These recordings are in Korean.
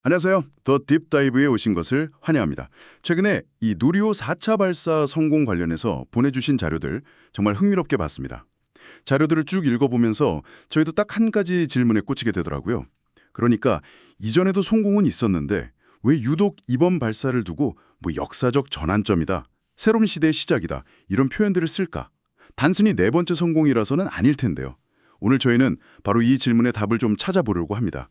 안녕하세요. 더 딥다이브에 오신 것을 환영합니다. 최근에 이 누리호 4차 발사 성공 관련해서 보내주신 자료들 정말 흥미롭게 봤습니다. 자료들을 쭉 읽어보면서 저희도 딱 한 가지 질문에 꽂히게 되더라고요. 그러니까 이전에도 성공은 있었는데 왜 유독 이번 발사를 두고 역사적 전환점이다, 새로운 시대의 시작이다 이런 표현들을 쓸까? 단순히 네 번째 성공이라서는 아닐 텐데요. 오늘 저희는 바로 이 질문의 답을 좀 찾아보려고 합니다.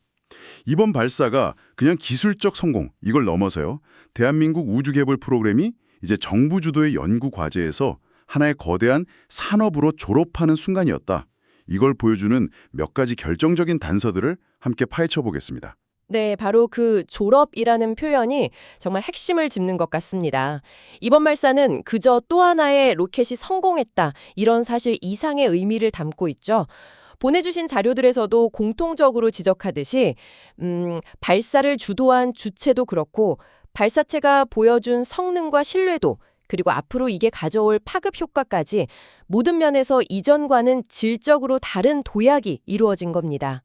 이번 발사가 그냥 기술적 성공, 이걸 넘어서요. 대한민국 우주개발 프로그램이 이제 정부 주도의 연구 과제에서 하나의 거대한 산업으로 졸업하는 순간이었다. 이걸 보여주는 몇 가지 결정적인 단서들을 함께 파헤쳐 보겠습니다. 네, 바로 그 졸업이라는 표현이 정말 핵심을 짚는 것 같습니다. 이번 발사는 그저 또 하나의 로켓이 성공했다, 이런 사실 이상의 의미를 담고 있죠. 보내주신 자료들에서도 공통적으로 지적하듯이 발사를 주도한 주체도 그렇고 발사체가 보여준 성능과 신뢰도, 그리고 앞으로 이게 가져올 파급 효과까지 모든 면에서 이전과는 질적으로 다른 도약이 이루어진 겁니다.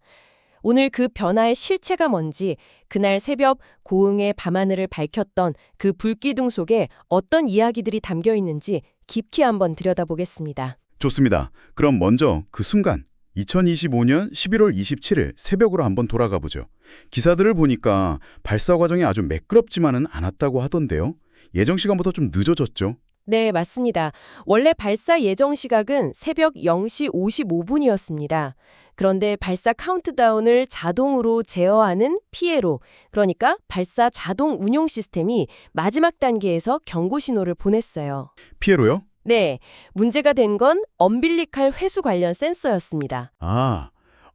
오늘 그 변화의 실체가 뭔지, 그날 새벽 고흥의 밤하늘을 밝혔던 그 불기둥 속에 어떤 이야기들이 담겨 있는지 깊이 한번 들여다보겠습니다. 좋습니다. 그럼 먼저 그 순간 2025년 11월 27일 새벽으로 한번 돌아가 보죠. 기사들을 보니까 발사 과정이 아주 매끄럽지만은 않았다고 하던데요. 예정 시간보다 좀 늦어졌죠. 네, 맞습니다. 원래 발사 예정 시각은 새벽 0시 55분이었습니다. 그런데 발사 카운트다운을 자동으로 제어하는 피에로, 그러니까 발사 자동 운용 시스템이 마지막 단계에서 경고 신호를 보냈어요. 피에로요? 네, 문제가 된 건 엄빌리칼 회수 관련 센서였습니다. 아,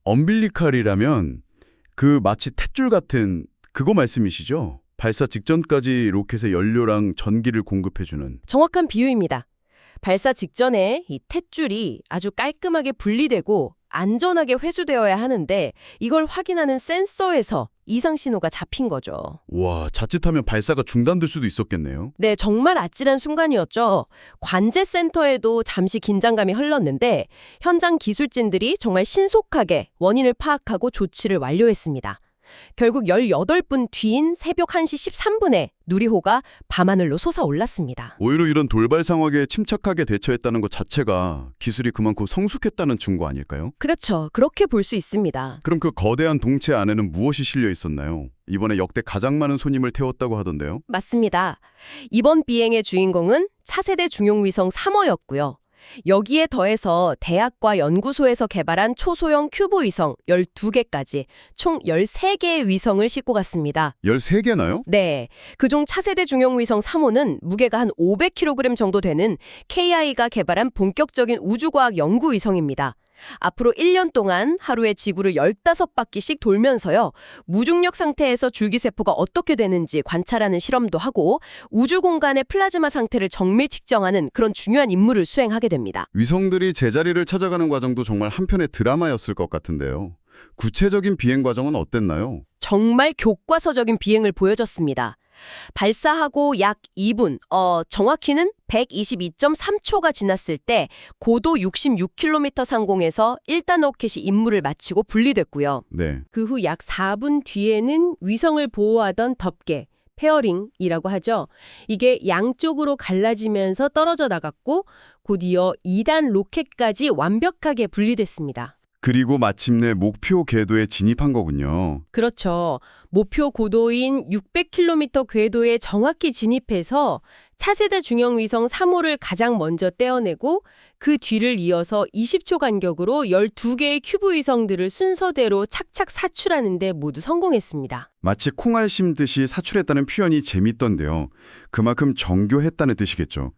엄빌리칼이라면 그 마치 탯줄 같은 그거 말씀이시죠? 발사 직전까지 로켓의 연료랑 전기를 공급해주는. 정확한 비유입니다. 발사 직전에 이 탯줄이 아주 깔끔하게 분리되고 안전하게 회수되어야 하는데 이걸 확인하는 센서에서 이상 신호가 잡힌 거죠. 와, 자칫하면 발사가 중단될 수도 있었겠네요. 네, 정말 아찔한 순간이었죠. 관제센터에도 잠시 긴장감이 흘렀는데 현장 기술진들이 정말 신속하게 원인을 파악하고 조치를 완료했습니다. 결국 18분 뒤인 새벽 1시 13분에 누리호가 밤하늘로 솟아올랐습니다. 오히려 이런 돌발 상황에 침착하게 대처했다는 것 자체가 기술이 그만큼 성숙했다는 증거 아닐까요? 그렇죠. 그렇게 볼 수 있습니다. 그럼 그 거대한 동체 안에는 무엇이 실려 있었나요? 이번에 역대 가장 많은 손님을 태웠다고 하던데요. 맞습니다. 이번 비행의 주인공은 차세대 중용위성 3호였고요. 여기에 더해서 대학과 연구소에서 개발한 초소형 큐브 위성 12개까지 총 13개의 위성을 싣고 갔습니다. 13개나요? 네, 그중 차세대 중형위성 3호는 무게가 한 500kg 정도 되는 KI가 개발한 본격적인 우주과학 연구위성입니다. 앞으로 1년 동안 하루에 지구를 15바퀴씩 돌면서요, 무중력 상태에서 줄기세포가 어떻게 되는지 관찰하는 실험도 하고 우주 공간의 플라즈마 상태를 정밀 측정하는 그런 중요한 임무를 수행하게 됩니다. 위성들이 제자리를 찾아가는 과정도 정말 한편의 드라마였을 것 같은데요. 구체적인 비행 과정은 어땠나요? 정말 교과서적인 비행을 보여줬습니다. 발사하고 약 2분, 정확히는 122.3초가 지났을 때 고도 66km 상공에서 1단 로켓이 임무를 마치고 분리됐고요. 네. 그 후 약 4분 뒤에는 위성을 보호하던 덮개, 페어링이라고 하죠. 이게 양쪽으로 갈라지면서 떨어져 나갔고 곧이어 2단 로켓까지 완벽하게 분리됐습니다. 그리고 마침내 목표 궤도에 진입한 거군요. 그렇죠. 목표 고도인 600km 궤도에 정확히 진입해서 차세대 중형 위성 3호를 가장 먼저 떼어내고 그 뒤를 이어서 20초 간격으로 12개의 큐브 위성들을 순서대로 착착 사출하는 데 모두 성공했습니다. 마치 콩알 심듯이 사출했다는 표현이 재밌던데요. 그만큼 정교했다는 뜻이겠죠.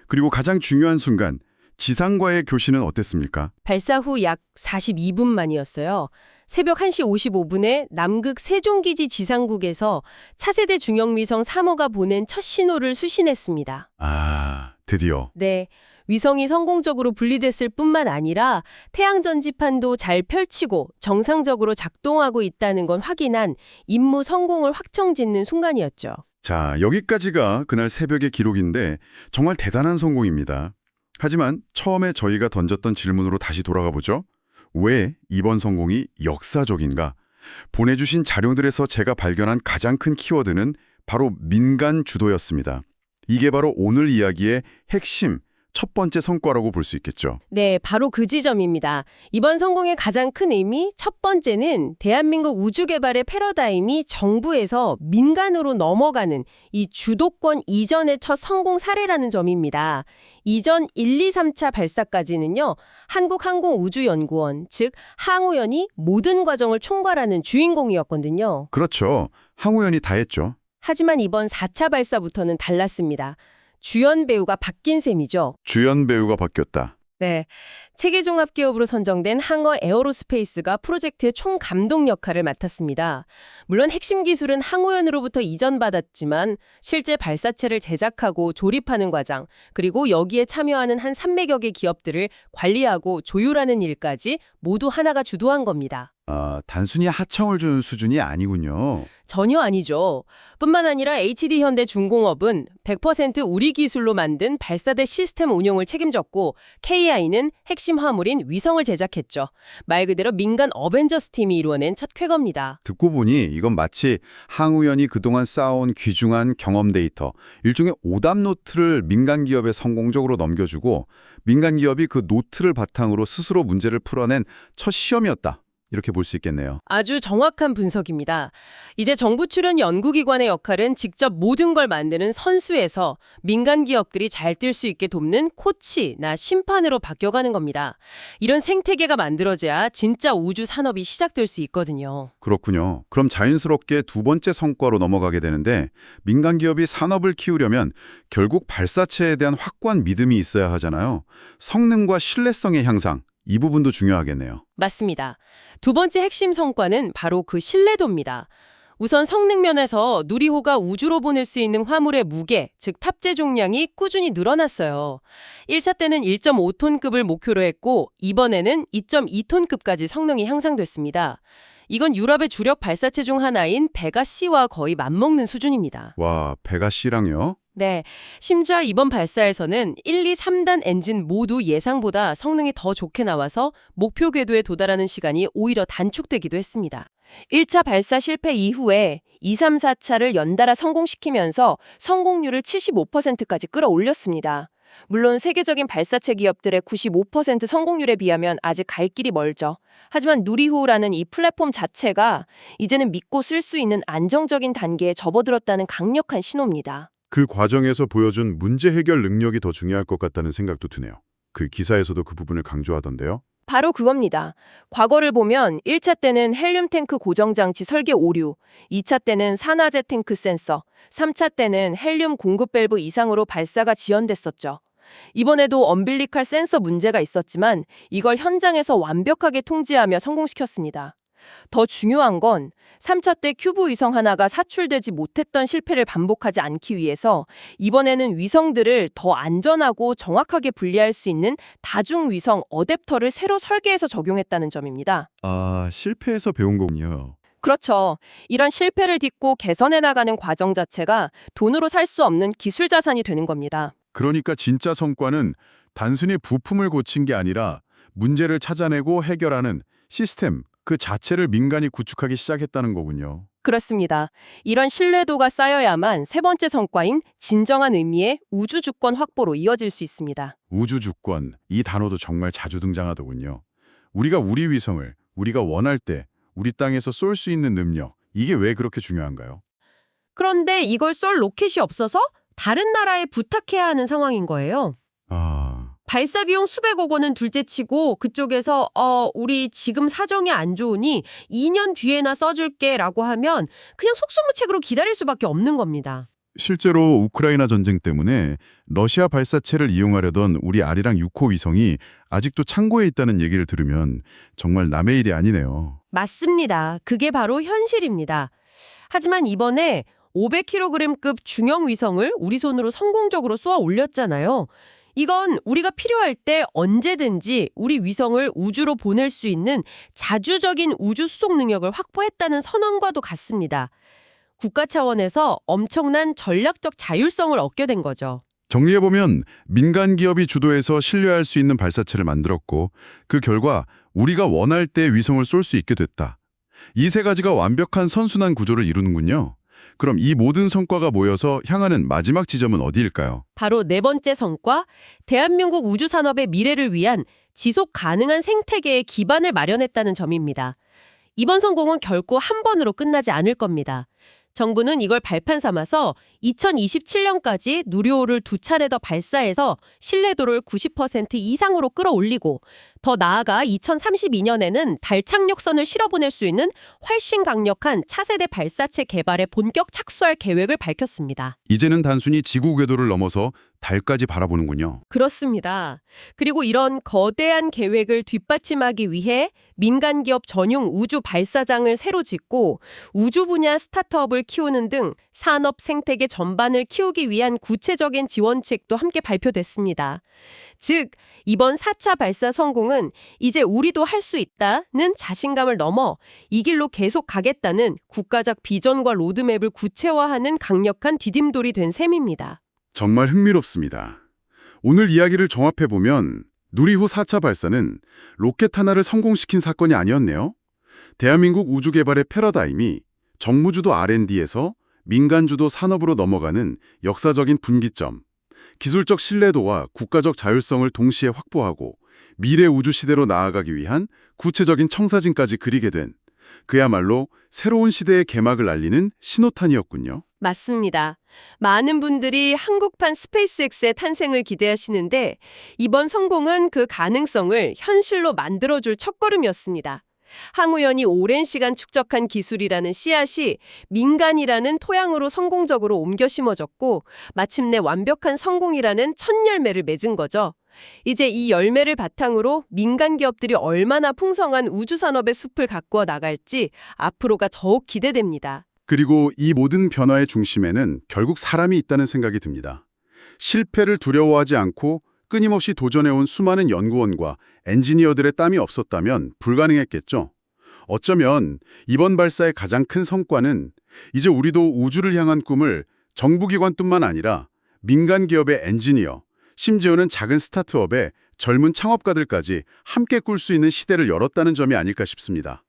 그리고 가장 중요한 순간, 지상과의 교신은 어땠습니까? 발사 후 약 42분 만이었어요. 새벽 1시 55분에 남극 세종기지 지상국에서 차세대 중형위성 3호가 보낸 첫 신호를 수신했습니다. 아, 드디어. 네, 위성이 성공적으로 분리됐을 뿐만 아니라 태양 전지판도 잘 펼치고 정상적으로 작동하고 있다는 건 확인한 임무 성공을 확정짓는 순간이었죠. 자, 여기까지가 그날 새벽의 기록인데 정말 대단한 성공입니다. 하지만 처음에 저희가 던졌던 질문으로 다시 돌아가 보죠. 왜 이번 성공이 역사적인가? 보내주신 자료들에서 제가 발견한 가장 큰 키워드는 바로 민간 주도였습니다. 이게 바로 오늘 이야기의 핵심, 첫 번째 성과라고 볼 수 있겠죠. 네, 바로 그 지점입니다. 이번 성공의 가장 큰 의미, 첫 번째는 대한민국 우주 개발의 패러다임이 정부에서 민간으로 넘어가는 이 주도권 이전의 첫 성공 사례라는 점입니다. 이전 1, 2, 3차 발사까지는요, 한국항공우주연구원, 즉 항우연이 모든 과정을 총괄하는 주인공이었거든요. 그렇죠. 항우연이 다 했죠. 하지만 이번 4차 발사부터는 달랐습니다. 주연 배우가 바뀐 셈이죠. 주연 배우가 바뀌었다. 네, 체계 종합 기업으로 선정된 항어 에어로스페이스가 프로젝트의 총감독 역할을 맡았습니다. 물론 핵심 기술은 항우연으로부터 이전받았지만 실제 발사체를 제작하고 조립하는 과정, 그리고 여기에 참여하는 한 300여 개 기업들을 관리하고 조율하는 일까지 모두 하나가 주도한 겁니다. 단순히 하청을 주는 수준이 아니군요. 전혀 아니죠. 뿐만 아니라 HD현대중공업은 100% 우리 기술로 만든 발사대 시스템 운용을 책임졌고 KI는 핵심 화물인 위성을 제작했죠. 말 그대로 민간 어벤져스 팀이 이루어낸 첫 쾌거입니다. 듣고 보니 이건 마치 항우연이 그동안 쌓아온 귀중한 경험 데이터, 일종의 오답 노트를 민간 기업에 성공적으로 넘겨주고 민간 기업이 그 노트를 바탕으로 스스로 문제를 풀어낸 첫 시험이었다. 이렇게 볼 수 있겠네요. 아주 정확한 분석입니다. 이제 정부 출연 연구기관의 역할은 직접 모든 걸 만드는 선수에서 민간 기업들이 잘 뛸 수 있게 돕는 코치나 심판으로 바뀌어가는 겁니다. 이런 생태계가 만들어져야 진짜 우주 산업이 시작될 수 있거든요. 그렇군요. 그럼 자연스럽게 두 번째 성과로 넘어가게 되는데 민간 기업이 산업을 키우려면 결국 발사체에 대한 확고한 믿음이 있어야 하잖아요. 성능과 신뢰성의 향상, 이 부분도 중요하겠네요. 맞습니다. 두 번째 핵심 성과는 바로 그 신뢰도입니다. 우선 성능 면에서 누리호가 우주로 보낼 수 있는 화물의 무게, 즉 탑재重량이 꾸준히 늘어났어요. 1차 때는 1.5톤급을 목표로 했고 이번에는 2.2톤급까지 성능이 향상됐습니다. 이건 유럽의 주력 발사체 중 하나인 베가C와 거의 맞먹는 수준입니다. 와, 베가C랑요? 네, 심지어 이번 발사에서는 1, 2, 3단 엔진 모두 예상보다 성능이 더 좋게 나와서 목표 궤도에 도달하는 시간이 오히려 단축되기도 했습니다. 1차 발사 실패 이후에 2, 3, 4차를 연달아 성공시키면서 성공률을 75%까지 끌어올렸습니다. 물론 세계적인 발사체 기업들의 95% 성공률에 비하면 아직 갈 길이 멀죠. 하지만 누리호라는 이 플랫폼 자체가 이제는 믿고 쓸 수 있는 안정적인 단계에 접어들었다는 강력한 신호입니다. 그 과정에서 보여준 문제 해결 능력이 더 중요할 것 같다는 생각도 드네요. 그 기사에서도 그 부분을 강조하던데요. 바로 그겁니다. 과거를 보면 1차 때는 헬륨 탱크 고정장치 설계 오류, 2차 때는 산화제 탱크 센서, 3차 때는 헬륨 공급 밸브 이상으로 발사가 지연됐었죠. 이번에도 엄빌리칼 센서 문제가 있었지만 이걸 현장에서 완벽하게 통제하며 성공시켰습니다. 더 중요한 건 3차 때 큐브 위성 하나가 사출되지 못했던 실패를 반복하지 않기 위해서 이번에는 위성들을 더 안전하고 정확하게 분리할 수 있는 다중 위성 어댑터를 새로 설계해서 적용했다는 점입니다. 실패해서 배운 거군요. 그렇죠. 이런 실패를 딛고 개선해 나가는 과정 자체가 돈으로 살 수 없는 기술 자산이 되는 겁니다. 그러니까 진짜 성과는 단순히 부품을 고친 게 아니라 문제를 찾아내고 해결하는 시스템, 그 자체를 민간이 구축하기 시작했다는 거군요. 그렇습니다. 이런 신뢰도가 쌓여야만 세 번째 성과인 진정한 의미의 우주 주권 확보로 이어질 수 있습니다. 우주 주권, 이 단어도 정말 자주 등장하더군요. 우리가 우리 위성을 우리가 원할 때 우리 땅에서 쏠 수 있는 능력, 이게 왜 그렇게 중요한가요? 그런데 이걸 쏠 로켓이 없어서 다른 나라에 부탁해야 하는 상황인 거예요. 발사 비용 수백억 원은 둘째치고 그쪽에서 우리 지금 사정이 안 좋으니 2년 뒤에나 써줄게 라고 하면 그냥 속수무책으로 기다릴 수밖에 없는 겁니다. 실제로 우크라이나 전쟁 때문에 러시아 발사체를 이용하려던 우리 아리랑 6호 위성이 아직도 창고에 있다는 얘기를 들으면 정말 남의 일이 아니네요. 맞습니다. 그게 바로 현실입니다. 하지만 이번에 500kg급 중형 위성을 우리 손으로 성공적으로 쏘아 올렸잖아요. 이건 우리가 필요할 때 언제든지 우리 위성을 우주로 보낼 수 있는 자주적인 우주 수송 능력을 확보했다는 선언과도 같습니다. 국가 차원에서 엄청난 전략적 자율성을 얻게 된 거죠. 정리해보면 민간 기업이 주도해서 신뢰할 수 있는 발사체를 만들었고 그 결과 우리가 원할 때 위성을 쏠 수 있게 됐다. 이 세 가지가 완벽한 선순환 구조를 이루는군요. 그럼 이 모든 성과가 모여서 향하는 마지막 지점은 어디일까요? 바로 네 번째 성과, 대한민국 우주산업의 미래를 위한 지속 가능한 생태계의 기반을 마련했다는 점입니다. 이번 성공은 결코 한 번으로 끝나지 않을 겁니다. 정부는 이걸 발판 삼아서 2027년까지 누리호를 2차례 더 발사해서 신뢰도를 90% 이상으로 끌어올리고 더 나아가 2032년에는 달 착륙선을 실어보낼 수 있는 훨씬 강력한 차세대 발사체 개발에 본격 착수할 계획을 밝혔습니다. 이제는 단순히 지구 궤도를 넘어서 달까지 바라보는군요. 그렇습니다. 그리고 이런 거대한 계획을 뒷받침하기 위해 민간 기업 전용 우주 발사장을 새로 짓고 우주 분야 스타트업을 키우는 등 산업 생태계 전반을 키우기 위한 구체적인 지원책도 함께 발표됐습니다. 즉, 이번 4차 발사 성공은 이제 우리도 할 수 있다는 자신감을 넘어 이 길로 계속 가겠다는 국가적 비전과 로드맵을 구체화하는 강력한 디딤돌이 된 셈입니다. 정말 흥미롭습니다. 오늘 이야기를 종합해보면 누리호 4차 발사는 로켓 하나를 성공시킨 사건이 아니었네요. 대한민국 우주 개발의 패러다임이 정무주도 R&D에서 민간주도 산업으로 넘어가는 역사적인 분기점, 기술적 신뢰도와 국가적 자율성을 동시에 확보하고 미래 우주 시대로 나아가기 위한 구체적인 청사진까지 그리게 된 그야말로 새로운 시대의 개막을 알리는 신호탄이었군요. 맞습니다. 많은 분들이 한국판 스페이스X의 탄생을 기대하시는데 이번 성공은 그 가능성을 현실로 만들어줄 첫걸음이었습니다. 항우연이 오랜 시간 축적한 기술이라는 씨앗이 민간이라는 토양으로 성공적으로 옮겨 심어졌고 마침내 완벽한 성공이라는 첫 열매를 맺은 거죠. 이제 이 열매를 바탕으로 민간 기업들이 얼마나 풍성한 우주산업의 숲을 가꾸어 나갈지 앞으로가 더욱 기대됩니다. 그리고 이 모든 변화의 중심에는 결국 사람이 있다는 생각이 듭니다. 실패를 두려워하지 않고 끊임없이 도전해온 수많은 연구원과 엔지니어들의 땀이 없었다면 불가능했겠죠. 어쩌면 이번 발사의 가장 큰 성과는 이제 우리도 우주를 향한 꿈을 정부기관뿐만 아니라 민간 기업의 엔지니어, 심지어는 작은 스타트업의 젊은 창업가들까지 함께 꿀 수 있는 시대를 열었다는 점이 아닐까 싶습니다.